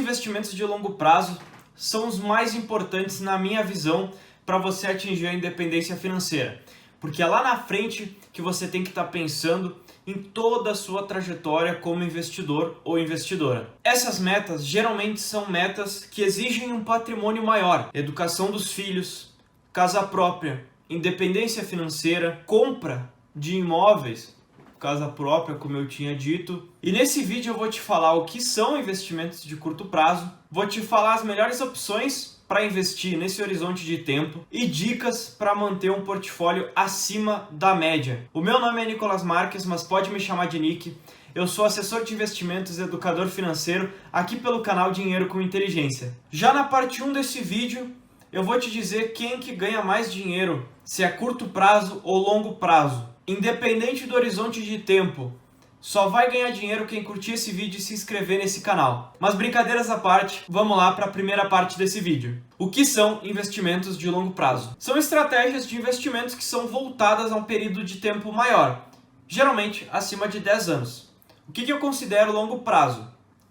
investimentos de longo prazo são os mais importantes na minha visão para você atingir a independência financeira, porque é lá na frente que você tem que estar pensando em toda a sua trajetória como investidor ou investidora. Essas metas geralmente são metas que exigem um patrimônio maior, educação dos filhos, casa própria, independência financeira, compra de imóveis, casa própria, como eu tinha dito. E nesse vídeo eu vou te falar o que são investimentos de curto prazo, vou te falar as melhores opções para investir nesse horizonte de tempo e dicas para manter um portfólio acima da média. O meu nome é Nicolas Marques, mas pode me chamar de Nick. Eu sou assessor de investimentos e educador financeiro aqui pelo canal Dinheiro com Inteligência. Já na parte 1 desse vídeo, eu vou te dizer quem que ganha mais dinheiro, se é curto prazo ou longo prazo. Independente do horizonte de tempo, só vai ganhar dinheiro quem curtir esse vídeo e se inscrever nesse canal. Mas brincadeiras à parte, vamos lá para a primeira parte desse vídeo. O que são investimentos de longo prazo? São estratégias de investimentos que são voltadas a um período de tempo maior, geralmente acima de 10 anos. O que eu considero longo prazo?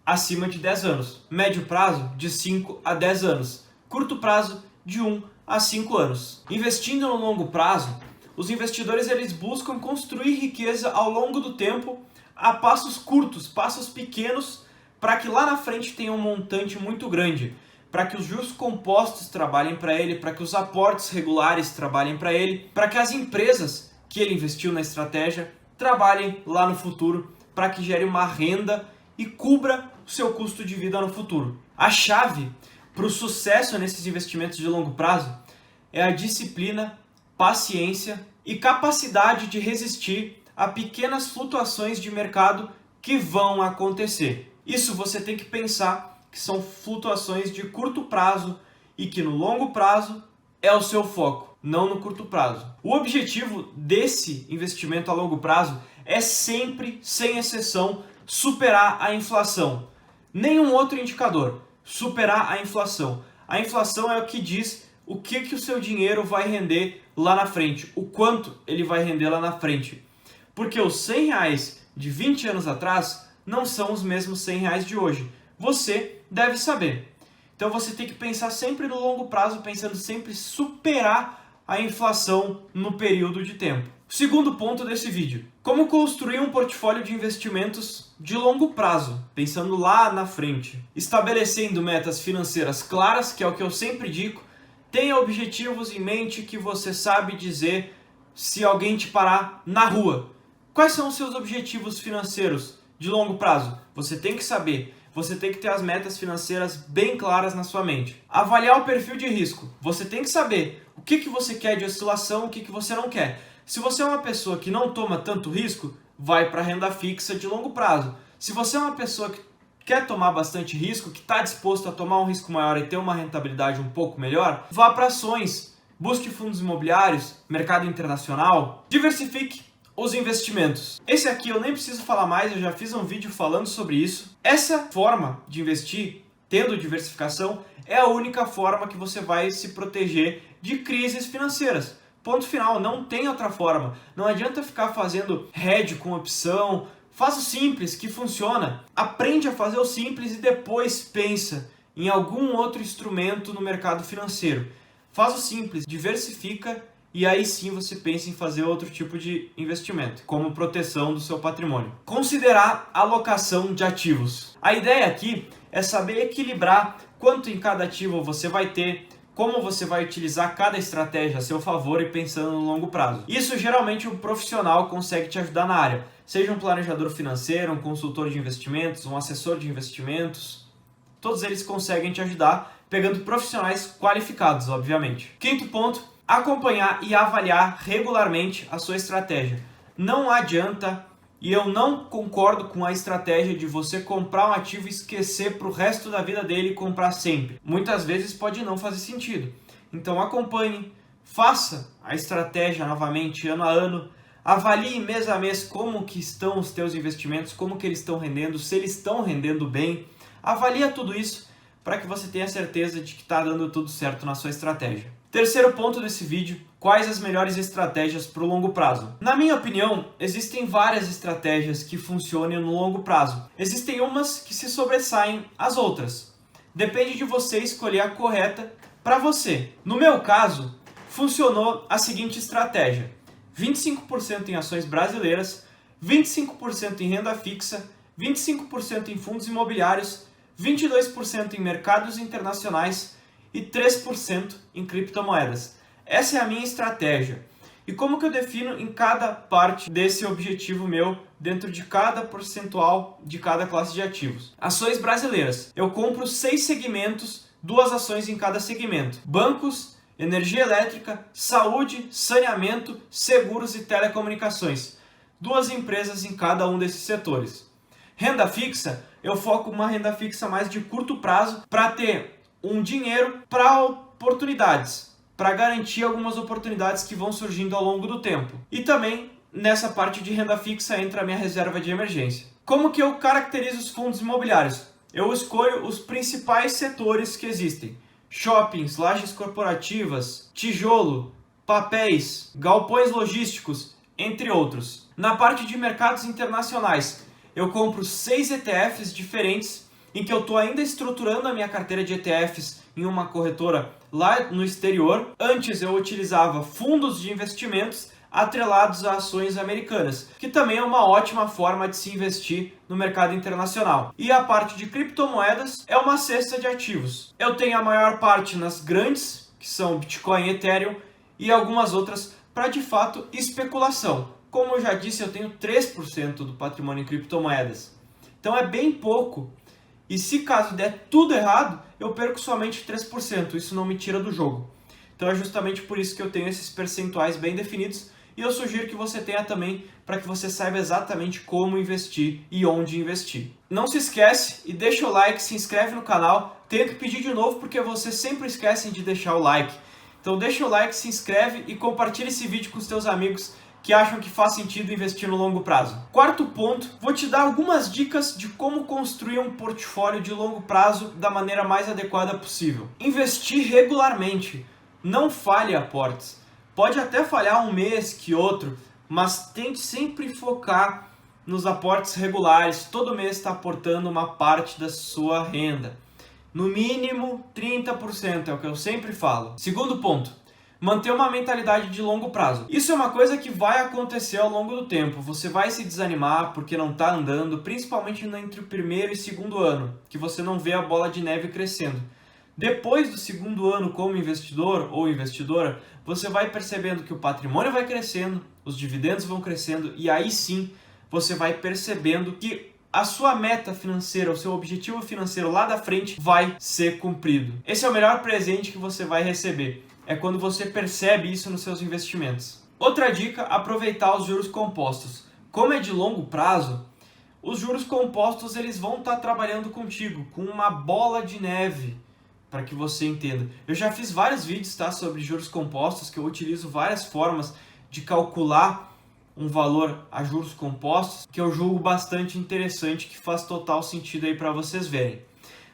Acima de 10 anos. Médio prazo, de 5 a 10 anos. Curto prazo, de 1 a 5 anos. Investindo no longo prazo, os investidores eles buscam construir riqueza ao longo do tempo a passos curtos, passos pequenos, para que lá na frente tenha um montante muito grande, para que os juros compostos trabalhem para ele, para que os aportes regulares trabalhem para ele, para que as empresas que ele investiu na estratégia trabalhem lá no futuro, para que gere uma renda e cubra o seu custo de vida no futuro. A chave para o sucesso nesses investimentos de longo prazo é a disciplina, paciência e capacidade de resistir a pequenas flutuações de mercado que vão acontecer. Isso você tem que pensar que são flutuações de curto prazo e que no longo prazo é o seu foco, não no curto prazo. O objetivo desse investimento a longo prazo é sempre, sem exceção, superar a inflação. Nenhum outro indicador, superar a inflação. A inflação é o que diz o que o seu dinheiro vai render lá na frente, o quanto ele vai render lá na frente. Porque os R$100 de 20 anos atrás não são os mesmos R$100 de hoje. Você deve saber. Então você tem que pensar sempre no longo prazo, pensando sempre em superar a inflação no período de tempo. Segundo ponto desse vídeo: como construir um portfólio de investimentos de longo prazo, pensando lá na frente. Estabelecendo metas financeiras claras, que é o que eu sempre digo. Tenha objetivos em mente que você sabe dizer se alguém te parar na rua. Quais são os seus objetivos financeiros de longo prazo? Você tem que saber. Você tem que ter as metas financeiras bem claras na sua mente. Avaliar o perfil de risco. Você tem que saber o que você quer de oscilação, o que você não quer. Se você é uma pessoa que não toma tanto risco, vai para a renda fixa de longo prazo. Se você é uma pessoa que quer tomar bastante risco, que está disposto a tomar um risco maior e ter uma rentabilidade um pouco melhor, vá para ações, busque fundos imobiliários, mercado internacional, diversifique os investimentos. Esse aqui eu nem preciso falar mais, eu já fiz um vídeo falando sobre isso. Essa forma de investir, tendo diversificação, é a única forma que você vai se proteger de crises financeiras. Ponto final, não tem outra forma. Não adianta ficar fazendo hedge com opção. Faz o simples, que funciona. Aprende a fazer o simples e depois pensa em algum outro instrumento no mercado financeiro. Faz o simples, diversifica e aí sim você pensa em fazer outro tipo de investimento, como proteção do seu patrimônio. Considerar alocação de ativos. A ideia aqui é saber equilibrar quanto em cada ativo você vai ter, como você vai utilizar cada estratégia a seu favor e pensando no longo prazo. Isso geralmente um profissional consegue te ajudar na área. Seja um planejador financeiro, um consultor de investimentos, um assessor de investimentos. Todos eles conseguem te ajudar, pegando profissionais qualificados, obviamente. Quinto ponto: acompanhar e avaliar regularmente a sua estratégia. Não adianta, e eu não concordo com a estratégia de você comprar um ativo e esquecer para o resto da vida dele e comprar sempre. Muitas vezes pode não fazer sentido. Então acompanhe, faça a estratégia novamente ano a ano, avalie mês a mês como que estão os teus investimentos, como que eles estão rendendo, se eles estão rendendo bem. Avalia tudo isso para que você tenha certeza de que está dando tudo certo na sua estratégia. Terceiro ponto desse vídeo: quais as melhores estratégias para o longo prazo? Na minha opinião, existem várias estratégias que funcionam no longo prazo. Existem umas que se sobressaem às outras. Depende de você escolher a correta para você. No meu caso, funcionou a seguinte estratégia: 25% em ações brasileiras, 25% em renda fixa, 25% em fundos imobiliários, 22% em mercados internacionais e 3% em criptomoedas. Essa é a minha estratégia. E como que eu defino em cada parte desse objetivo meu, dentro de cada percentual de cada classe de ativos? Ações brasileiras. Eu compro 6 segmentos, 2 ações em cada segmento. Bancos, energia elétrica, saúde, saneamento, seguros e telecomunicações. 2 empresas em cada um desses setores. Renda fixa, eu foco uma renda fixa mais de curto prazo para ter um dinheiro para oportunidades, para garantir algumas oportunidades que vão surgindo ao longo do tempo. E também nessa parte de renda fixa entra a minha reserva de emergência. Como que eu caracterizo os fundos imobiliários? Eu escolho os principais setores que existem: shoppings, lajes corporativas, tijolo, papéis, galpões logísticos, entre outros. Na parte de mercados internacionais, eu compro 6 ETFs diferentes, em que eu estou ainda estruturando a minha carteira de ETFs em uma corretora lá no exterior. Antes eu utilizava fundos de investimentos atrelados a ações americanas, que também é uma ótima forma de se investir no mercado internacional. E a parte de criptomoedas é uma cesta de ativos. Eu tenho a maior parte nas grandes, que são Bitcoin e Ethereum, e algumas outras para de fato especulação. Como eu já disse, eu tenho 3% do patrimônio em criptomoedas. Então é bem pouco. E se caso der tudo errado, eu perco somente 3%. Isso não me tira do jogo. Então é justamente por isso que eu tenho esses percentuais bem definidos. E eu sugiro que você tenha também, para que você saiba exatamente como investir e onde investir. Não se esquece e deixa o like, se inscreve no canal. Tenho que pedir de novo porque vocês sempre esquecem de deixar o like. Então deixa o like, se inscreve e compartilha esse vídeo com os teus amigos que acham que faz sentido investir no longo prazo. Quarto ponto, vou te dar algumas dicas de como construir um portfólio de longo prazo da maneira mais adequada possível. Investir regularmente, não falhe aportes. Pode até falhar um mês que outro, mas tente sempre focar nos aportes regulares. Todo mês está aportando uma parte da sua renda. No mínimo 30%, é o que eu sempre falo. Segundo ponto, manter uma mentalidade de longo prazo. Isso é uma coisa que vai acontecer ao longo do tempo. Você vai se desanimar porque não está andando, principalmente entre o primeiro e segundo ano, que você não vê a bola de neve crescendo. Depois do segundo ano como investidor ou investidora, você vai percebendo que o patrimônio vai crescendo, os dividendos vão crescendo e aí sim você vai percebendo que a sua meta financeira, o seu objetivo financeiro lá da frente vai ser cumprido. Esse é o melhor presente que você vai receber. É quando você percebe isso nos seus investimentos. Outra dica, aproveitar os juros compostos. Como é de longo prazo, os juros compostos eles vão estar trabalhando contigo, com uma bola de neve, para que você entenda. Eu já fiz vários vídeos sobre juros compostos, que eu utilizo várias formas de calcular um valor a juros compostos, que eu julgo bastante interessante, que faz total sentido aí para vocês verem.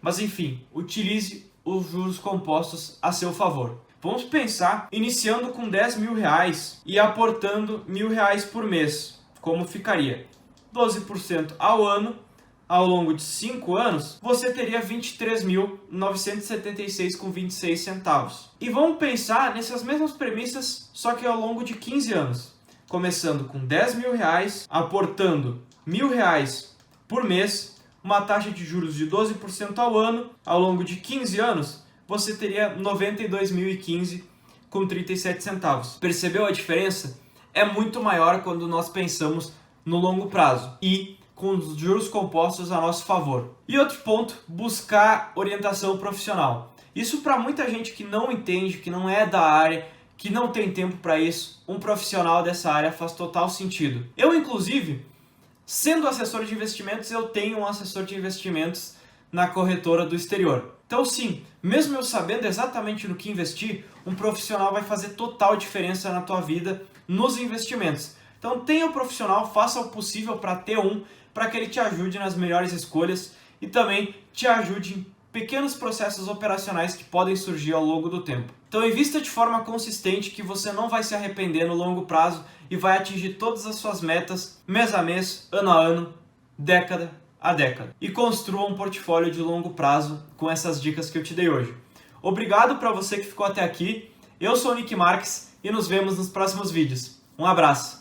Mas enfim, utilize os juros compostos a seu favor. Vamos pensar iniciando com 10 mil reais e aportando R$1.000 por mês. Como ficaria? 12% ao ano, ao longo de 5 anos, você teria 23.976,26 centavos. E vamos pensar nessas mesmas premissas, só que ao longo de 15 anos. Começando com 10 mil reais, aportando R$1.000 por mês, uma taxa de juros de 12% ao ano, ao longo de 15 anos, você teria 92.015,37 centavos. Percebeu a diferença? É muito maior quando nós pensamos no longo prazo e com os juros compostos a nosso favor. E outro ponto, buscar orientação profissional. Isso para muita gente que não entende, que não é da área, que não tem tempo para isso, um profissional dessa área faz total sentido. Eu, inclusive, sendo assessor de investimentos, eu tenho um assessor de investimentos na corretora do exterior. Então sim, mesmo eu sabendo exatamente no que investir, um profissional vai fazer total diferença na tua vida nos investimentos. Então tenha um profissional, faça o possível para ter um, para que ele te ajude nas melhores escolhas e também te ajude em pequenos processos operacionais que podem surgir ao longo do tempo. Então invista de forma consistente que você não vai se arrepender no longo prazo e vai atingir todas as suas metas mês a mês, ano a ano, década a década. E construa um portfólio de longo prazo com essas dicas que eu te dei hoje. Obrigado para você que ficou até aqui. Eu sou o Nick Marques e nos vemos nos próximos vídeos. Um abraço!